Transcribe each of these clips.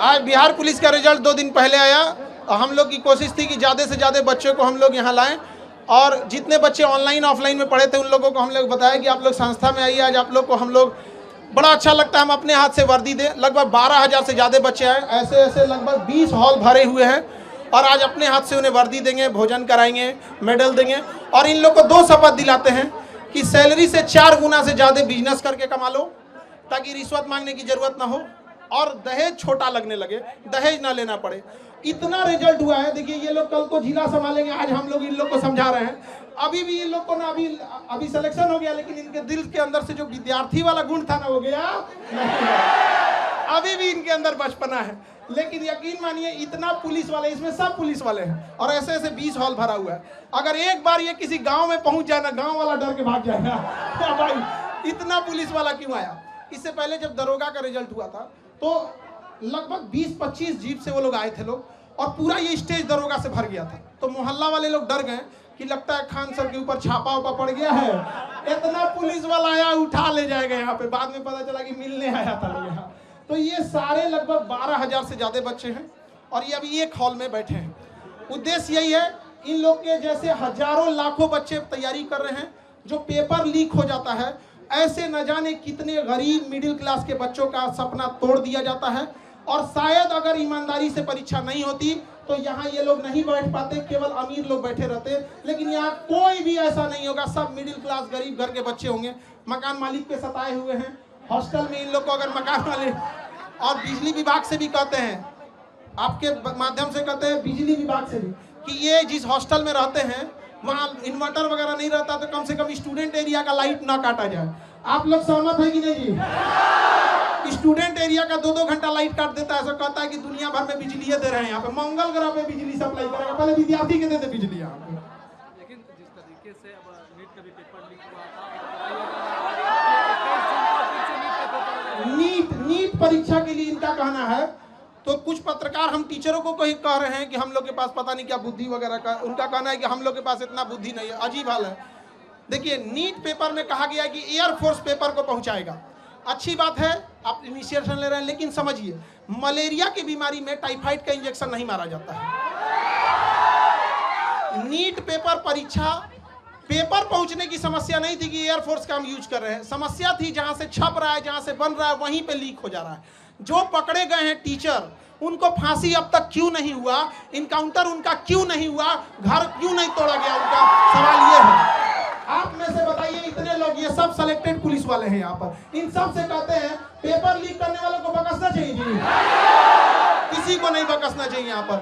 आज बिहार पुलिस का रिजल्ट 2 दिन पहले आया। हम लोग की कोशिश थी कि ज़्यादा से ज़्यादा बच्चों को हम लोग यहाँ लाएं और जितने बच्चे ऑनलाइन ऑफलाइन में पढ़े थे उन लोगों को हम लोग बताया कि आप लोग संस्था में आइए। आज आप लोग को हम लोग बड़ा अच्छा लगता है, हम अपने हाथ से वर्दी दें। लगभग 12,000 से ज़्यादा बच्चे आए, ऐसे ऐसे लगभग 20 हॉल भरे हुए हैं और आज अपने हाथ से उन्हें वर्दी देंगे, भोजन कराएंगे, मेडल देंगे और इन लोग को 2 शपथ दिलाते हैं कि सैलरी से 4 गुना से ज़्यादा बिजनेस करके कमा लो ताकि रिश्वत मांगने की ज़रूरत ना हो और दहेज छोटा लगने लगे, दहेज ना लेना पड़े। इतना रिजल्ट हुआ है। देखिए ये लोग कल को जिला संभालेंगे, आज हम लोग इन लोग को समझा रहे हैं। अभी भी इन लोग को ना अभी सिलेक्शन हो गया, लेकिन इनके दिल के अंदर से जो विद्यार्थी वाला गुण था ना वो गया नहीं। अभी भी इनके अंदर बचपना है। लेकिन यकीन मानिए इतना पुलिस वाले, इसमें सब पुलिस वाले हैं और ऐसे ऐसे 20 हॉल भरा हुआ है। अगर एक बार ये किसी गांव में पहुंच जाए ना, गांव वाला डर के भाग जाएगा भाई इतना पुलिस वाला क्यों आया। इससे पहले जब दरोगा का रिजल्ट हुआ था तो लगभग 20-25 जीप से वो लोग आए थे लोग और पूरा ये स्टेज दरोगा से भर गया था। तो मोहल्ला वाले लोग डर गए कि लगता है खान सर के ऊपर छापा उपा पड़ गया है, इतना पुलिस वाला आया उठा ले जाएगा यहाँ पे। बाद में पता चला कि मिलने आया था लोग यहाँ। तो ये सारे लगभग 12,000 से ज्यादा बच्चे हैं और ये अभी एक हॉल में बैठे हैं। उद्देश्य यही है, इन लोग के जैसे हजारों लाखों बच्चे तैयारी कर रहे हैं। जो पेपर लीक हो जाता है, ऐसे न जाने कितने गरीब मिडिल क्लास के बच्चों का सपना तोड़ दिया जाता है और शायद अगर ईमानदारी से परीक्षा नहीं होती तो यहाँ ये लोग नहीं बैठ पाते, केवल अमीर लोग बैठे रहते। लेकिन यहाँ कोई भी ऐसा नहीं होगा, सब मिडिल क्लास गरीब घर के बच्चे होंगे। मकान मालिक के सताए हुए हैं हॉस्टल में। इन लोग को अगर मकान मालिक और बिजली विभाग से भी कहते हैं, आपके माध्यम से कहते हैं बिजली विभाग से भी, कि ये जिस हॉस्टल में रहते हैं वहाँ इन्वर्टर वगैरह नहीं रहता तो कम से कम स्टूडेंट एरिया का लाइट ना काटा जाए। आप लोग सहमत है कि नहीं जी? स्टूडेंट एरिया का 2-2 घंटा लाइट काट देता है, ऐसा कहता है कि दुनिया भर में बिजली दे रहे हैं। यहाँ पे मंगल ग्रह पे बिजली सप्लाई करेगा, पहले विद्यार्थी के देते बिजली यहाँ पे। लेकिन जिस तरीके से अब नीट का भी पेपर लीक हुआ था, नीट परीक्षा के लिए इनका कहना है, तो कुछ पत्रकार हम टीचरों को कह रहे हैं कि हम लोग के पास पता नहीं क्या बुद्धि वगैरह का। उनका कहना है कि हम लोग के पास इतना बुद्धि नहीं है। अजीब हाल है। देखिए नीट पेपर में कहा गया है कि एयरफोर्स पेपर को पहुंचाएगा। अच्छी बात है, आप इनिशिएशन ले रहे हैं, लेकिन समझिए मलेरिया की बीमारी में टाइफाइड का इंजेक्शन नहीं मारा जाता है। नीट पेपर परीक्षा पेपर पहुंचने की समस्या नहीं थी कि एयरफोर्स का हम यूज कर रहे हैं। समस्या थी जहां से छप रहा है, जहां से बन रहा है, वहीं पे लीक हो जा रहा है। जो पकड़े गए हैं टीचर, उनको फांसी अब तक क्यों नहीं हुआ, इनकाउंटर उनका क्यों नहीं हुआ, घर क्यों नहीं तोड़ा गया, उनका सवाल ये है। आप में से बताइए, इतने लोग, ये सब सिलेक्टेड पुलिस वाले हैं यहाँ पर, इन सब से कहते हैं पेपर लीक करने वालों को बकसना चाहिए जी? किसी को नहीं बकसना चाहिए यहाँ पर।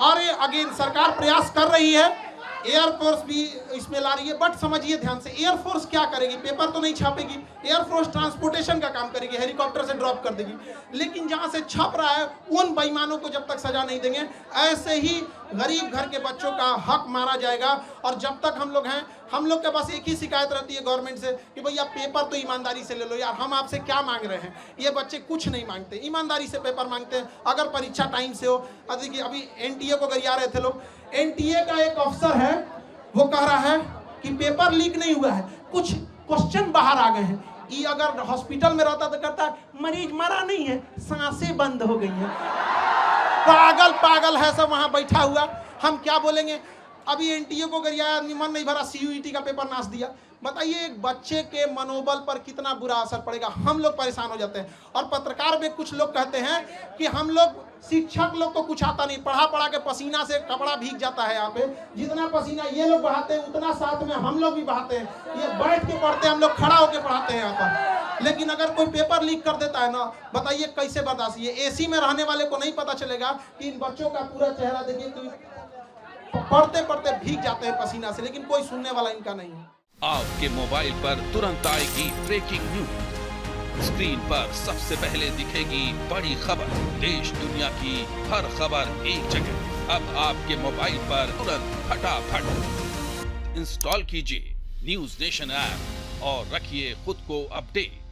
और अगेन सरकार प्रयास कर रही है, एयरफोर्स भी इसमें ला रही है। बट समझिए ध्यान से, एयरफोर्स क्या करेगी? पेपर तो नहीं छापेगी, एयरफोर्स ट्रांसपोर्टेशन का काम करेगी, हेलीकॉप्टर से ड्रॉप कर देगी। लेकिन जहां से छप रहा है उन बेईमानों को जब तक सजा नहीं देंगे, ऐसे ही गरीब घर के बच्चों का हक मारा जाएगा। और जब तक हम लोग हैं, हम लोग के पास एक ही शिकायत रहती है गवर्नमेंट से कि भैया पेपर तो ईमानदारी से ले लो यार, हम आपसे क्या मांग रहे हैं। ये बच्चे कुछ नहीं मांगते, ईमानदारी से पेपर मांगते हैं। अगर परीक्षा टाइम से हो, देखिए अभी एनटीए को गरिया रहे थे लोग, एनटीए का एक अफसर है, वो कह रहा है कि पेपर लीक नहीं हुआ है, कुछ क्वेश्चन बाहर आ गए हैं। ये अगर हॉस्पिटल में रहता तो कहता मरीज मरा नहीं है, सांसें बंद हो गई हैं। पागल है सब वहां बैठा हुआ, हम क्या बोलेंगे। अभी एनटीए को गरियाया, मन नहीं भरा, सीयूईटी का पेपर नाश दिया। बताइए एक बच्चे के मनोबल पर कितना बुरा असर पड़ेगा। हम लोग परेशान हो जाते हैं। और पत्रकार में कुछ लोग कहते हैं कि हम लोग, शिक्षक लोग को कुछ आता नहीं, पढ़ा के पसीना से कपड़ा भीग जाता है। यहाँ पे जितना पसीना ये लोग बहाते हैं उतना साथ में हम लोग भी बहाते हैं। ये बैठ के पढ़ते हैं, हम लोग खड़ा होकर पढ़ाते हैं यहाँ पर। लेकिन अगर कोई पेपर लीक कर देता है ना, बताइए कैसे बर्दाश्त। ये एसी में रहने वाले को नहीं पता चलेगा कि इन बच्चों का पूरा चेहरा देखिए, पढ़ते पढ़ते भीग जाते हैं पसीना से, लेकिन कोई सुनने वाला इनका नहीं है। आपके मोबाइल पर तुरंत आएगी ब्रेकिंग न्यूज। स्क्रीन पर सबसे पहले दिखेगी बड़ी खबर, देश दुनिया की हर खबर एक जगह। अब आपके मोबाइल पर तुरंत फटाफट इंस्टॉल कीजिए न्यूज नेशन ऐप और रखिए खुद को अपडेट।